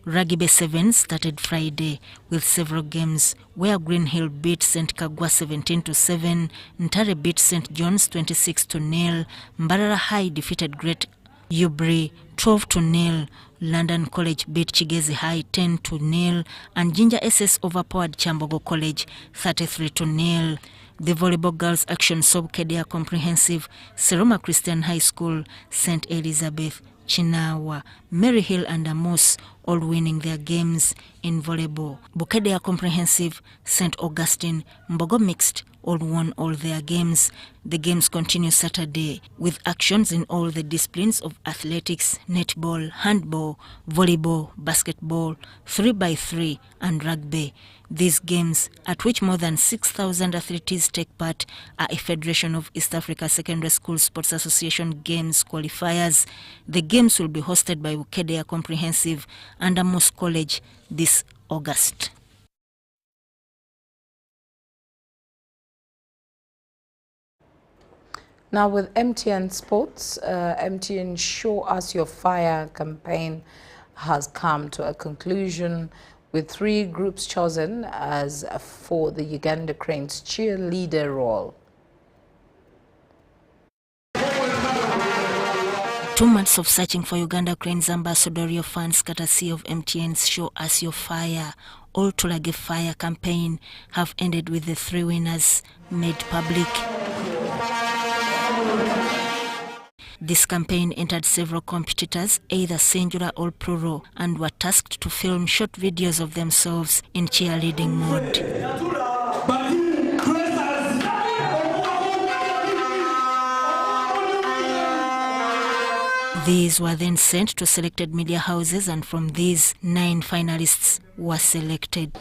Ragibe 7 started Friday with several games where Green Hill beat St. Kagwa 17-7, Ntare beat St. John's 26-0, Mbarara High defeated Great Ubri 12-0, London College beat Chigezi High 10-0, and Jinja SS overpowered Chambogo College 33-0. The volleyball girls action sub Kedia Comprehensive, Seroma Christian High School, St. Elizabeth, Chinawa, Mary Hill and Amos all winning their games. In volleyball, Bukedea Comprehensive, St. Augustine, Mbogo Mixed all won all their games. The games continue Saturday with actions in all the disciplines of athletics, netball, handball, volleyball, basketball, 3x3 and rugby. These games, at which more than 6,000 athletes take part, are a Federation of East Africa Secondary School Sports Association Games qualifiers. The games will be hosted by Bukedea Comprehensive and Amos College this August. Now with MTN Sports, MTN Show Us Your Fire campaign has come to a conclusion with 3 groups chosen as for the Uganda Cranes cheerleader role. 2 months of searching for Uganda Cranes ambassadorial funds courtesy of MTN's Show Us Your Fire, All Tulage Fire campaign have ended with the 3 winners made public. This campaign entered several competitors, either singular or plural, and were tasked to film short videos of themselves in cheerleading mode. These were then sent to selected media houses, and from these, 9 finalists were selected.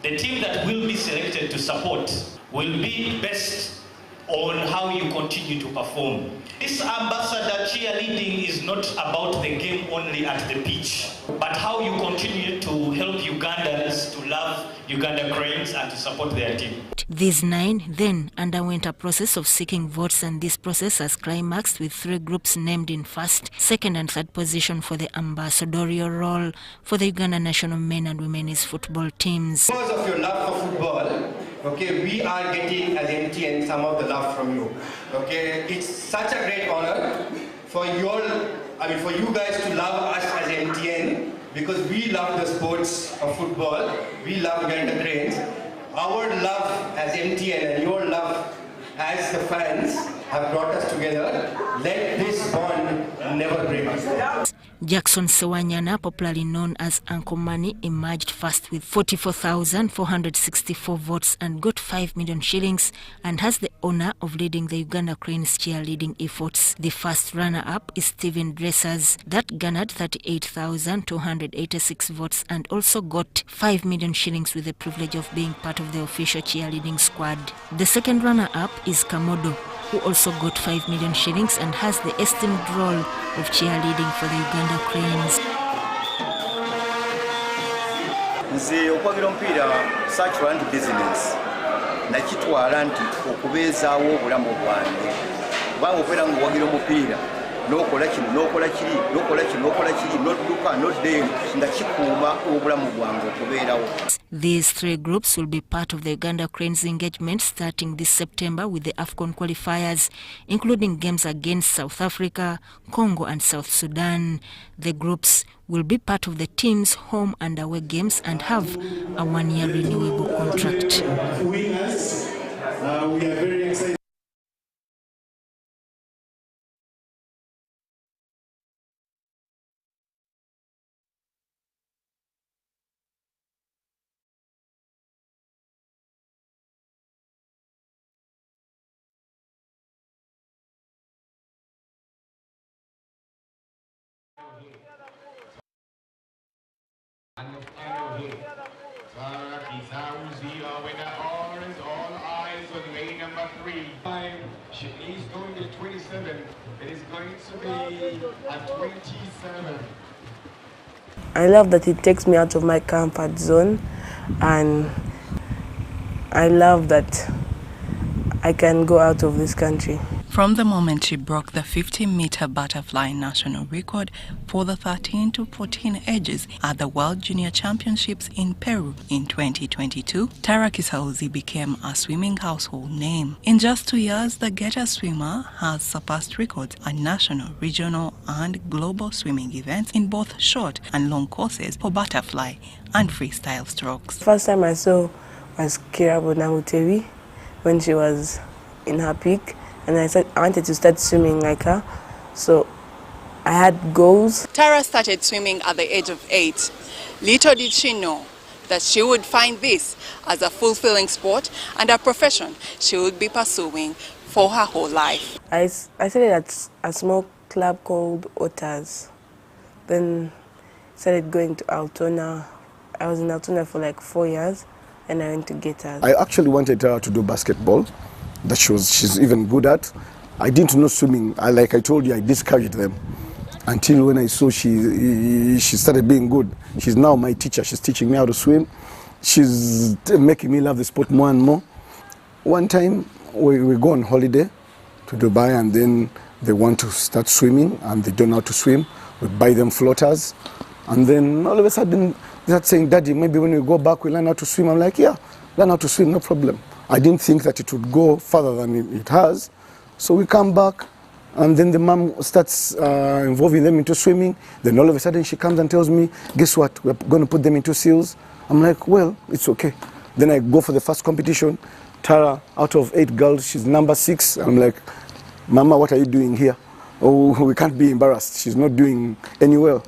The team that will be selected to support will be best on how you continue to perform. This ambassador cheerleading is not about the game only at the pitch, but how you continue to help Ugandans to love Uganda Cranes and to support their team. These 9 then underwent a process of seeking votes, and this process has climaxed with 3 groups named in first, second and third position for the ambassadorial role for the Uganda national men and women's football teams. Because of your love for football, okay, we are getting as MTN some of the love from you. Okay, it's such a great honor for you guys to love us as MTN, because we love the sports of football. We love Uganda Cranes. Our love as MTN and your love as the fans have brought us together. Let this bond never break us. Jackson Sewanyana, popularly known as Uncle Money, emerged first with 44,464 votes and got 5 million shillings, and has the honor of leading the Uganda Cranes cheerleading efforts. The first runner-up is Stephen Dressers, that garnered 38,286 votes and also got 5 million shillings with the privilege of being part of the official cheerleading squad. The second runner-up is Kamodo, who also got 5 million shillings and has the esteemed role of cheerleading for the Uganda Cranes. Nze okwagira omupiira saakitwala nti business, nakitwala nti okubeezaawo obulamu bwange. Kubanga okubeera ng'owagira omupiira n'okola kino n'okola kiri n'okola kino n'okola kiri n'odduka n'oddeeyo nga kikuuma obulamu bwange okubeerawo. These 3 groups will be part of the Uganda Cranes engagement starting this September with the AFCON qualifiers, including games against South Africa, Congo and South Sudan. The groups will be part of the team's home and away games and have a 1-year renewable contract. Winners, we are very excited. And the final hit. Tara Kizauzi, our winner, all eyes on lane number 3. She is going to 27. It is going to be a 27. I love that it takes me out of my comfort zone, and I love that I can go out of this country. From the moment she broke the 50-meter butterfly national record for the 13 to 14 ages at the World Junior Championships in Peru in 2022, Tara Kisauzi became a swimming household name. In just 2 years, the Geta swimmer has surpassed records at national, regional and global swimming events in both short and long courses for butterfly and freestyle strokes. First time I saw was Kira Bonamutewi when she was in her peak. And I said I wanted to start swimming like her, so I had goals. Tara started swimming at the age of 8. Little did she know that she would find this as a fulfilling sport and a profession she would be pursuing for her whole life. I started at a small club called Otters, then started going to Altona. I was in Altona for like 4 years, and I went to Getters. I actually wanted her to do basketball. That she's even good at. I didn't know swimming. Like I told you, I discouraged them until when I saw she started being good. She's now my teacher. She's teaching me how to swim. She's making me love the sport more and more. One time we go on holiday to Dubai, and then they want to start swimming and they don't know how to swim. We buy them floaters, and then all of a sudden they start saying, "Daddy, maybe when we go back we learn how to swim." I'm like, "Yeah, learn how to swim, no problem." I didn't think that it would go further than it has. So we come back, and then the mom starts involving them into swimming. Then all of a sudden she comes and tells me, "Guess what? We're going to put them into SEALs." I'm like, "Well, it's okay." Then I go for the first competition. Tara, out of 8 girls, she's number 6. I'm like, "Mama, what are you doing here? Oh, we can't be embarrassed. She's not doing any well."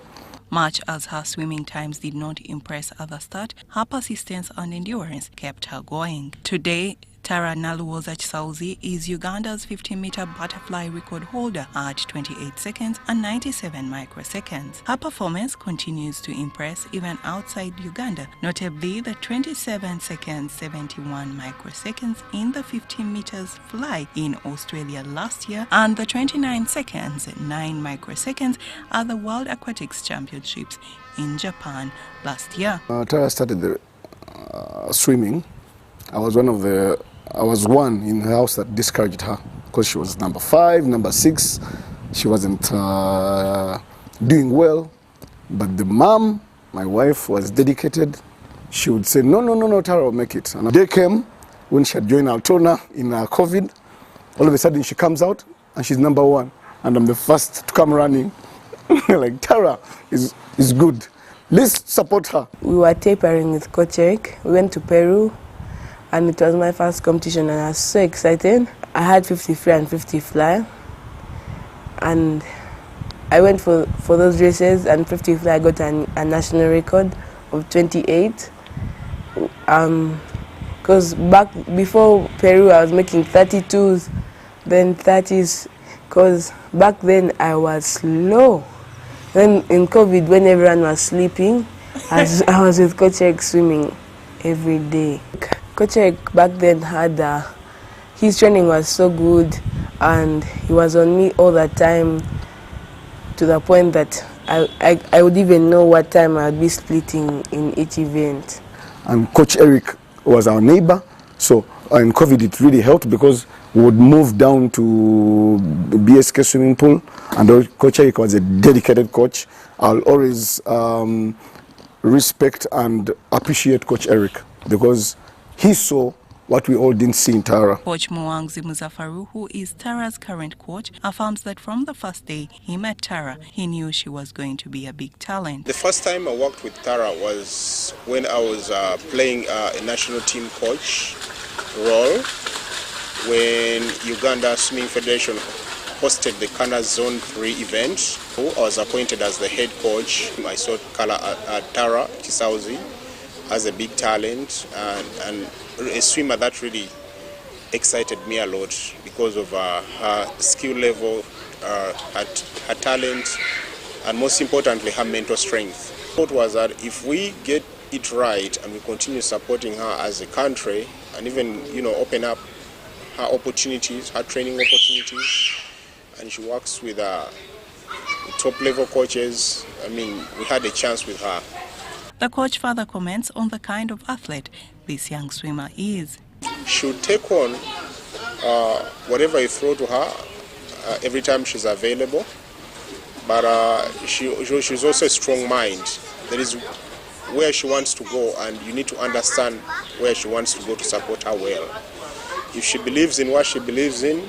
Much as her swimming times did not impress at the start, her persistence and endurance kept her going. Today, Tara Naluwoza Chisauzi is Uganda's 50-meter butterfly record holder at 28 seconds and 97 microseconds. Her performance continues to impress even outside Uganda, notably the 27 seconds 71 microseconds in the 15 meters fly in Australia last year and the 29 seconds 9 microseconds at the World Aquatics Championships in Japan last year. Tara started the swimming. I was one in her house that discouraged her because she was number 5, number 6. She wasn't doing well. But the mom, my wife, was dedicated. She would say, no, Tara will make it. And the day came when she had joined Altona in COVID. All of a sudden she comes out and she's number 1. And I'm the first to come running. Like, Tara is good. Let's support her. We were tapering with Coach Eric. We went to Peru. And it was my first competition and I was so excited. I had 50 free and 50 fly. And I went for those races and 50 fly I got a national record of 28. Because back before Peru I was making 32s, then 30s. Because back then I was slow. Then in COVID when everyone was sleeping, I was with Coach Eric swimming every day. Coach Eric back then had his training was so good and he was on me all the time to the point that I would even know what time I would be splitting in each event. And Coach Eric was our neighbor, so in COVID it really helped because we would move down to BSK swimming pool and Coach Eric was a dedicated coach. I'll always respect and appreciate Coach Eric because he saw what we all didn't see in Tara. Coach Mwangzi Muzafaru, who is Tara's current coach, affirms that from the first day he met Tara, he knew she was going to be a big talent. The first time I worked with Tara was when I was playing a national team coach role when Uganda Swimming Federation hosted the Kana Zone 3 event. I was appointed as the head coach. I saw Tara Chisauzi as a big talent and a swimmer that really excited me a lot because of her skill level, her talent, and most importantly, her mental strength. The thought was that if we get it right and we continue supporting her as a country and even open up her opportunities, her training opportunities, and she works with top level coaches, we had a chance with her. The coach further comments on the kind of athlete this young swimmer is. She would take on whatever you throw to her every time she's available, but she's also a strong mind. There is where she wants to go and you need to understand where she wants to go to support her well. If she believes in what she believes in,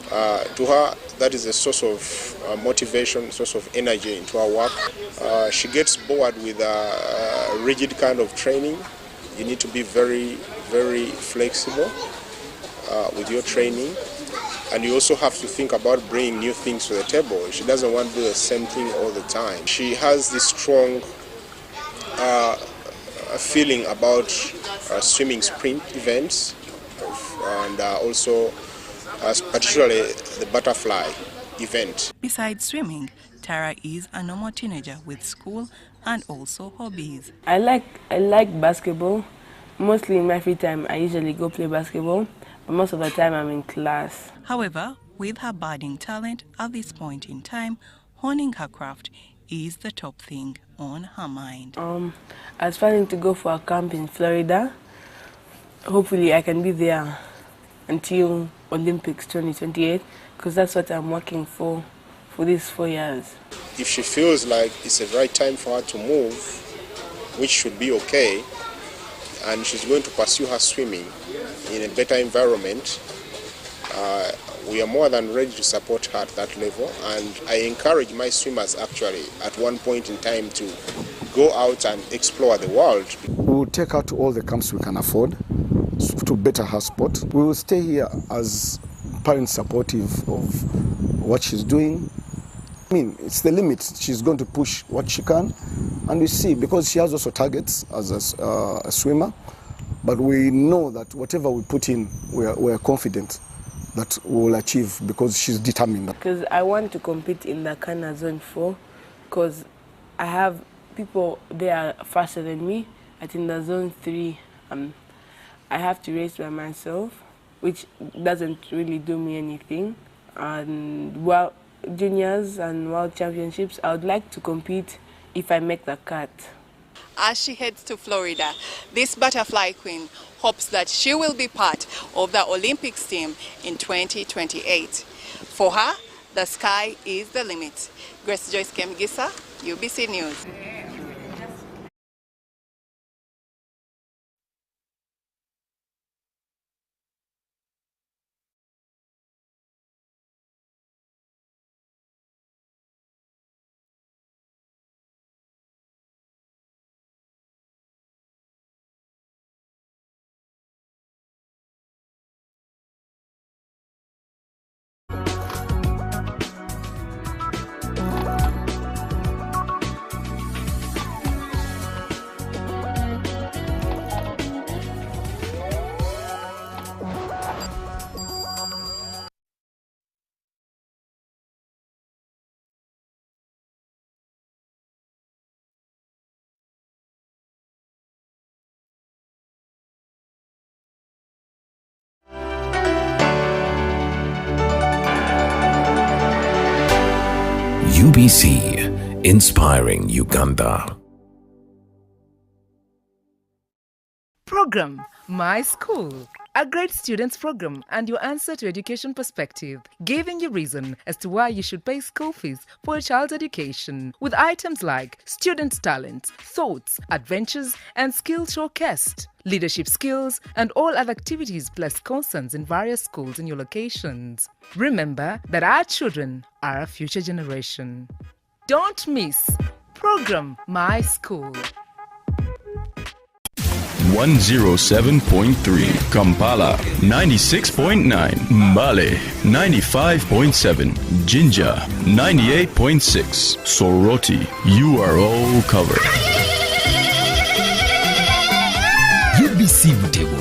to her that is a source of motivation, source of energy into her work. She gets bored with a rigid kind of training. You need to be very, very flexible with your training. And you also have to think about bringing new things to the table. She doesn't want to do the same thing all the time. She has this strong feeling about swimming sprint events and also particularly the butterfly event. Besides swimming, Tara is a normal teenager with school and also hobbies. I like basketball. Mostly in my free time, I usually go play basketball. But most of the time, I'm in class. However, with her budding talent at this point in time, honing her craft is the top thing on her mind. I was planning to go for a camp in Florida. Hopefully, I can be there until Olympics 2028, because that's what I'm working for these 4 years. If she feels like it's the right time for her to move, which should be okay, and she's going to pursue her swimming in a better environment, we are more than ready to support her at that level. And I encourage my swimmers actually at one point in time to go out and explore the world. We will take her to all the camps we can afford to better her sport. We will stay here as parents supportive of what she's doing. It's the limit. She's going to push what she can, and we see, because she has also targets as a swimmer. But we know that whatever we put in, we're confident that we will achieve because she's determined. Because I want to compete in the Kana Zone 4 because I have people there faster than me. But in the Zone 3, I have to race by myself, which doesn't really do me anything. And well, juniors and world championships, I would like to compete if I make the cut. As she heads to Florida, this butterfly queen hopes that she will be part of the Olympics team in 2028. For her, the sky is the limit. Grace Joyce Kemgisa, UBC News. UBC, inspiring Uganda. Program My School, a great students program and your answer to education perspective, giving you reason as to why you should pay school fees for a child's education with items like students' talents, thoughts, adventures and skills showcased, leadership skills and all other activities plus concerns in various schools in your locations. Remember that our children are our future generation. Don't miss Program My School. 107.3 Kampala, 96.9 Mbale, 95.7 Jinja, 98.6 Soroti. You are all covered. UBC Butebo